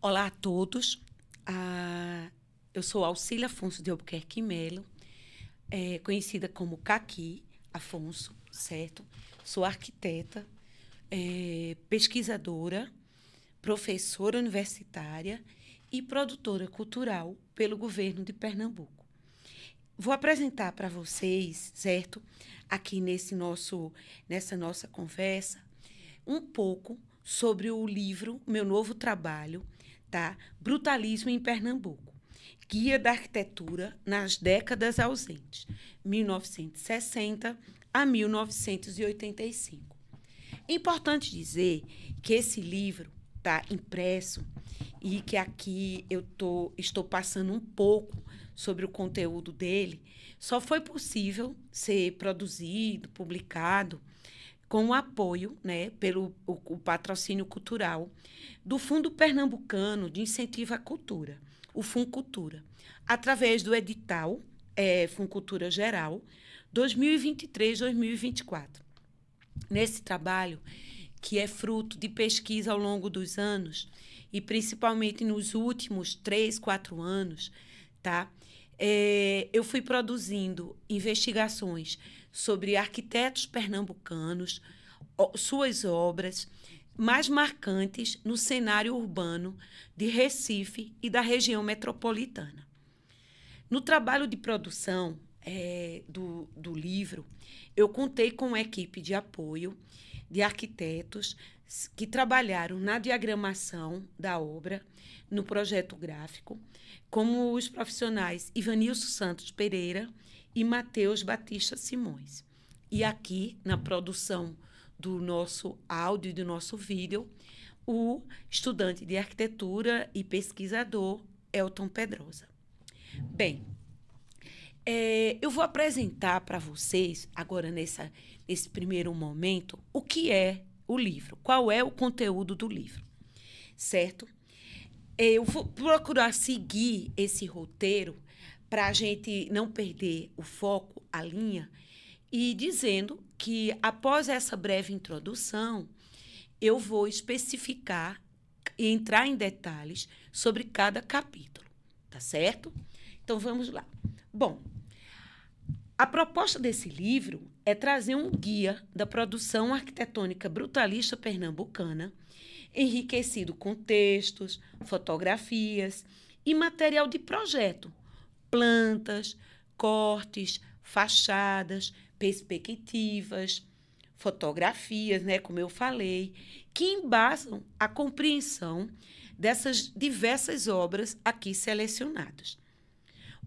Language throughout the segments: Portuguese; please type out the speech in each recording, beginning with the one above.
Olá a todos. Eu sou Alcília Afonso de Albuquerque Melo, conhecida como Caqui Afonso, certo? Sou arquiteta, pesquisadora, professora universitária e produtora cultural pelo governo de Pernambuco. Vou apresentar para vocês, certo? Aqui nessa nossa conversa, um pouco sobre o livro, meu novo trabalho, tá? Brutalismo em Pernambuco. Guia da Arquitetura nas Décadas Ausentes, 1960 a 1985. É importante dizer que esse livro está impresso e que aqui estou passando um pouco sobre o conteúdo dele. Só foi possível ser produzido, publicado, com o apoio, né, pelo o patrocínio cultural do Fundo Pernambucano de Incentivo à Cultura, o Funcultura, através do edital Funcultura Geral 2023-2024. Nesse trabalho, que é fruto de pesquisa ao longo dos anos, e principalmente nos últimos 3, 4 anos, tá? Eu fui produzindo investigações sobre arquitetos pernambucanos, suas obras mais marcantes no cenário urbano de Recife e da região metropolitana. No trabalho de produção do livro, eu contei com uma equipe de apoio de arquitetos que trabalharam na diagramação da obra, no projeto gráfico, como os profissionais Ivanilson Santos Pereira e Matheus Batista Simões. E aqui, na produção do nosso áudio e do nosso vídeo, o estudante de arquitetura e pesquisador Elton Pedrosa. Bem, eu vou apresentar para vocês, agora nesse primeiro momento, o que é o livro, qual é o conteúdo do livro, certo? Eu vou procurar seguir esse roteiro para a gente não perder o foco, a linha, e dizendo que, após essa breve introdução, eu vou especificar e entrar em detalhes sobre cada capítulo, tá certo? Então, vamos lá. Bom, a proposta desse livro é trazer um guia da produção arquitetônica brutalista pernambucana, enriquecido com textos, fotografias e material de projeto, plantas, cortes, fachadas, perspectivas, fotografias, né, como eu falei, que embasam a compreensão dessas diversas obras aqui selecionadas.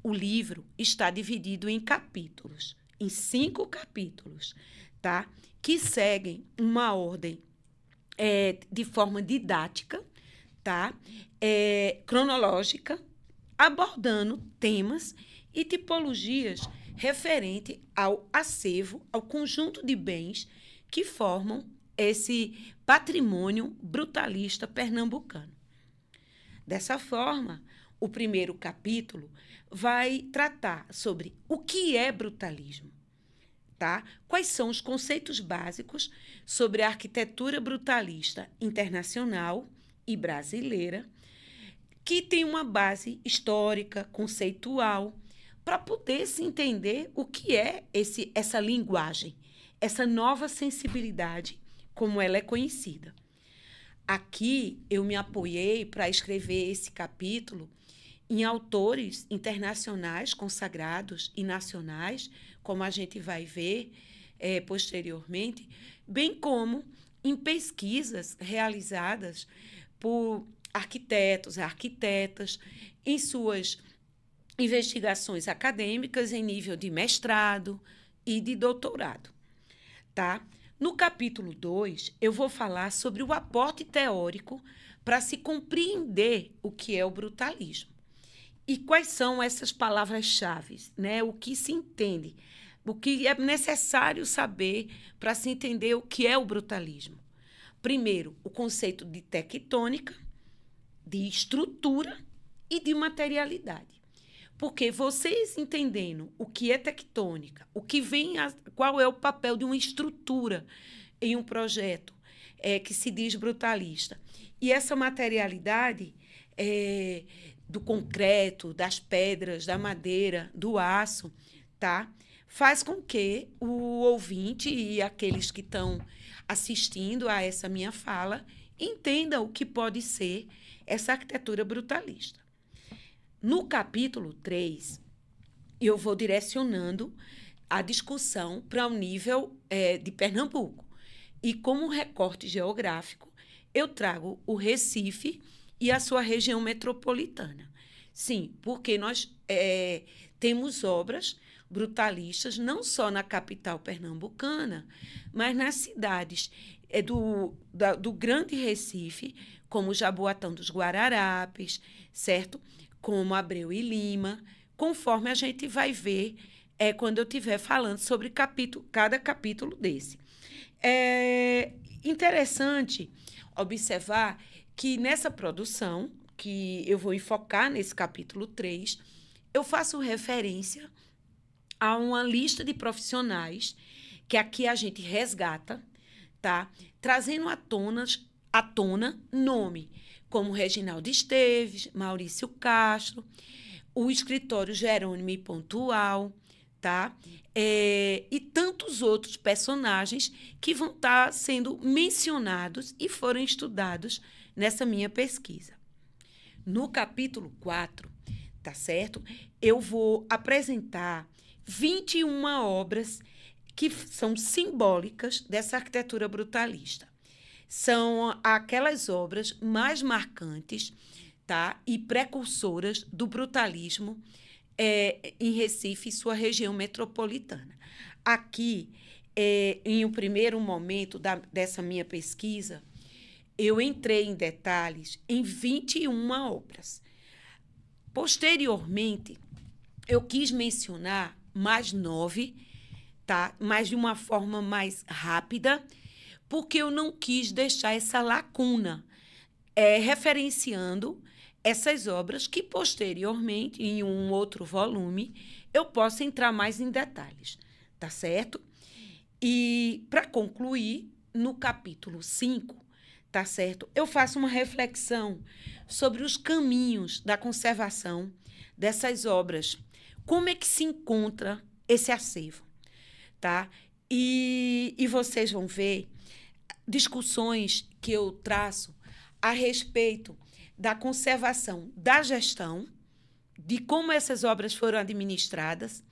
O livro está dividido em capítulos, em 5 capítulos, tá? Que seguem uma ordem de forma didática, tá? Cronológica, abordando temas e tipologias referente ao acervo, ao conjunto de bens que formam esse patrimônio brutalista pernambucano. Dessa forma, o primeiro capítulo vai tratar sobre o que é brutalismo, tá? Quais são os conceitos básicos sobre a arquitetura brutalista internacional e brasileira, que tem uma base histórica, conceitual, para poder se entender o que é essa linguagem, essa nova sensibilidade, como ela é conhecida. Aqui eu me apoiei para escrever esse capítulo em autores internacionais consagrados e nacionais, como a gente vai ver posteriormente, bem como em pesquisas realizadas por arquitetos e arquitetas em suas investigações acadêmicas em nível de mestrado e de doutorado, tá? No capítulo 2, eu vou falar sobre o aporte teórico para se compreender o que é o brutalismo. E quais são essas palavras-chave, né? O que se entende, o que é necessário saber para se entender o que é o brutalismo. Primeiro, o conceito de tectônica, de estrutura e de materialidade. Porque vocês entendendo o que é tectônica, qual é o papel de uma estrutura em um projeto que se diz brutalista, e essa materialidade do concreto, das pedras, da madeira, do aço, tá? Faz com que o ouvinte e aqueles que estão assistindo a essa minha fala entendam o que pode ser essa arquitetura brutalista. No capítulo 3, eu vou direcionando a discussão para o nível de Pernambuco. E como recorte geográfico, eu trago o Recife e a sua região metropolitana. Sim, porque nós temos obras brutalistas não só na capital pernambucana, mas nas cidades do Grande Recife, como Jaboatão dos Guararapes, certo? Como Abreu e Lima, conforme a gente vai ver quando eu estiver falando sobre cada capítulo desse. É interessante observar que nessa produção, que eu vou enfocar nesse capítulo 3, eu faço referência a uma lista de profissionais que aqui a gente resgata, tá? Trazendo à tona nome como Reginaldo Esteves, Maurício Castro, o escritório Jerônimo e Pontual, tá? E tantos outros personagens que vão estar sendo mencionados e foram estudados nessa minha pesquisa. No capítulo 4, tá certo? Eu vou apresentar 21 obras que são simbólicas dessa arquitetura brutalista. São aquelas obras mais marcantes, tá? E precursoras do brutalismo em Recife e sua região metropolitana. Aqui, em um primeiro momento dessa minha pesquisa, eu entrei em detalhes em 21 obras. Posteriormente, eu quis mencionar mais 9, tá? Mas de uma forma mais rápida, porque eu não quis deixar essa lacuna, referenciando essas obras que, posteriormente, em um outro volume, eu posso entrar mais em detalhes, tá certo? E, para concluir, no capítulo 5, tá certo? Eu faço uma reflexão sobre os caminhos da conservação dessas obras. Como é que se encontra esse acervo, tá? E vocês vão ver discussões que eu traço a respeito da conservação da gestão, de como essas obras foram administradas,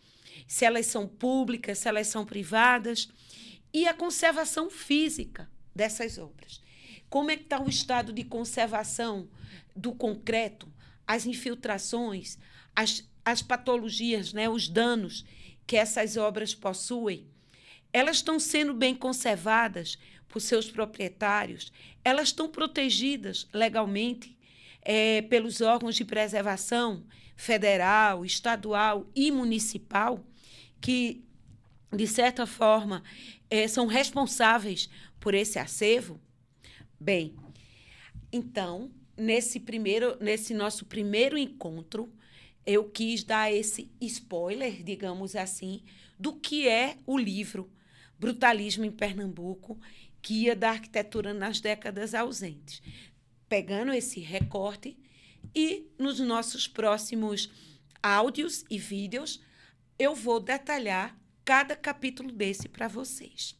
se elas são públicas, se elas são privadas, e a conservação física dessas obras. Como é que está o estado de conservação do concreto, as infiltrações, as patologias, né, os danos que essas obras possuem? Elas estão sendo bem conservadas por seus proprietários? Elas estão protegidas legalmente pelos órgãos de preservação federal, estadual e municipal, que, de certa forma, são responsáveis por esse acervo? Bem, então, nesse nosso primeiro encontro, eu quis dar esse spoiler, digamos assim, do que é o livro Brutalismo em Pernambuco, Guia da Arquitetura nas Décadas Ausentes. Pegando esse recorte e nos nossos próximos áudios e vídeos, eu vou detalhar cada capítulo desse para vocês.